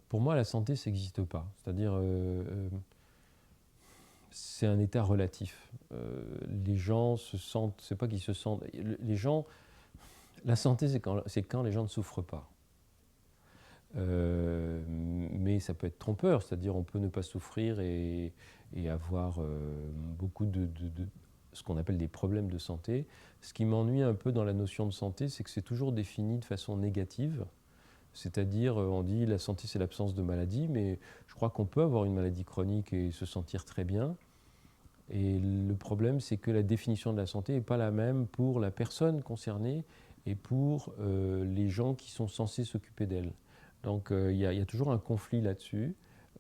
pour moi, la santé, ça n'existe pas. C'est-à-dire, c'est un état relatif. Les gens se sentent, c'est pas qu'ils se sentent. Les gens, la santé, c'est quand les gens ne souffrent pas. Mais ça peut être trompeur, c'est-à-dire on peut ne pas souffrir et avoir beaucoup de ce qu'on appelle des problèmes de santé. Ce qui m'ennuie un peu dans la notion de santé, c'est que c'est toujours défini de façon négative. C'est-à-dire, on dit la santé, c'est l'absence de maladie, mais je crois qu'on peut avoir une maladie chronique et se sentir très bien. Et le problème, c'est que la définition de la santé n'est pas la même pour la personne concernée et pour les gens qui sont censés s'occuper d'elle. Donc il y a toujours un conflit là-dessus,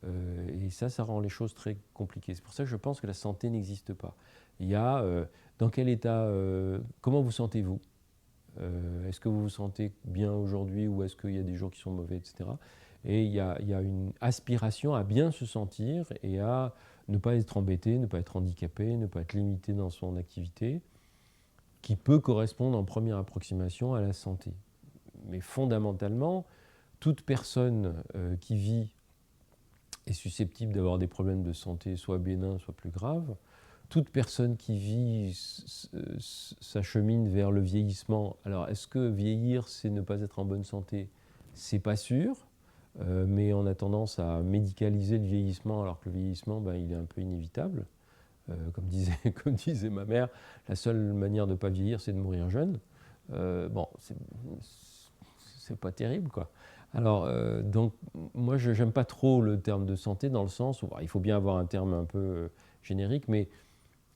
et ça rend les choses très compliquées. C'est pour ça que je pense que la santé n'existe pas. Il y a dans quel état, comment vous sentez-vous? Est-ce que vous vous sentez bien aujourd'hui ou est-ce qu'il y a des jours qui sont mauvais, etc. Et il y a une aspiration à bien se sentir et à ne pas être embêté, ne pas être handicapé, ne pas être limité dans son activité, qui peut correspondre en première approximation à la santé. Mais fondamentalement, toute personne qui vit est susceptible d'avoir des problèmes de santé, soit bénins, soit plus graves. Toute personne qui vit s'achemine vers le vieillissement. Alors, est-ce que vieillir, c'est ne pas être en bonne santé? C'est pas sûr, mais on a tendance à médicaliser le vieillissement, alors que le vieillissement, il est un peu inévitable. Comme disait ma mère, la seule manière de ne pas vieillir, c'est de mourir jeune. Bon, c'est pas terrible, quoi. Alors, donc, moi, je n'aime pas trop le terme de santé dans le sens où il faut bien avoir un terme un peu générique, mais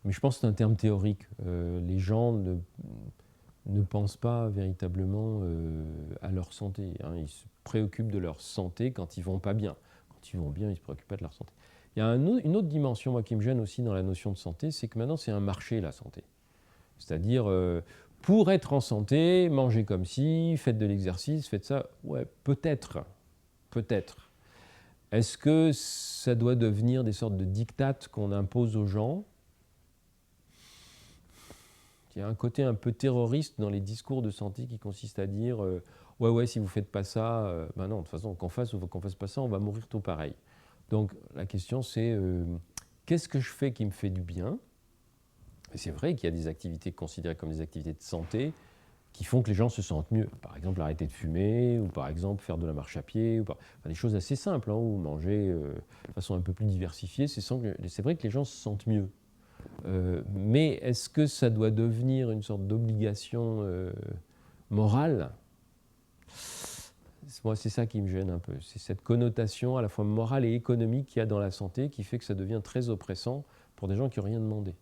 je pense que c'est un terme théorique. Les gens ne pensent pas véritablement à leur santé. Hein. Ils se préoccupent de leur santé quand ils vont pas bien. Quand ils vont bien, ils ne se préoccupent pas de leur santé. Il y a une autre dimension, moi, qui me gêne aussi dans la notion de santé, c'est que maintenant, c'est un marché, la santé. C'est-à-dire, pour être en santé, mangez comme ci, faites de l'exercice, faites ça. Ouais, peut-être. Peut-être. Est-ce que ça doit devenir des sortes de dictates qu'on impose aux gens? Il y a un côté un peu terroriste dans les discours de santé qui consiste à dire ouais, si vous ne faites pas ça, non, de toute façon, qu'on fasse ou qu'on ne fasse pas ça, on va mourir tout pareil. Donc la question c'est qu'est-ce que je fais qui me fait du bien? Et c'est vrai qu'il y a des activités considérées comme des activités de santé qui font que les gens se sentent mieux. Par exemple, arrêter de fumer, ou par exemple, faire de la marche à pied, des choses assez simples, ou manger de façon un peu plus diversifiée. C'est vrai que les gens se sentent mieux. Mais est-ce que ça doit devenir une sorte d'obligation morale? Moi, c'est ça qui me gêne un peu. C'est cette connotation à la fois morale et économique qu'il y a dans la santé qui fait que ça devient très oppressant pour des gens qui n'ont rien demandé.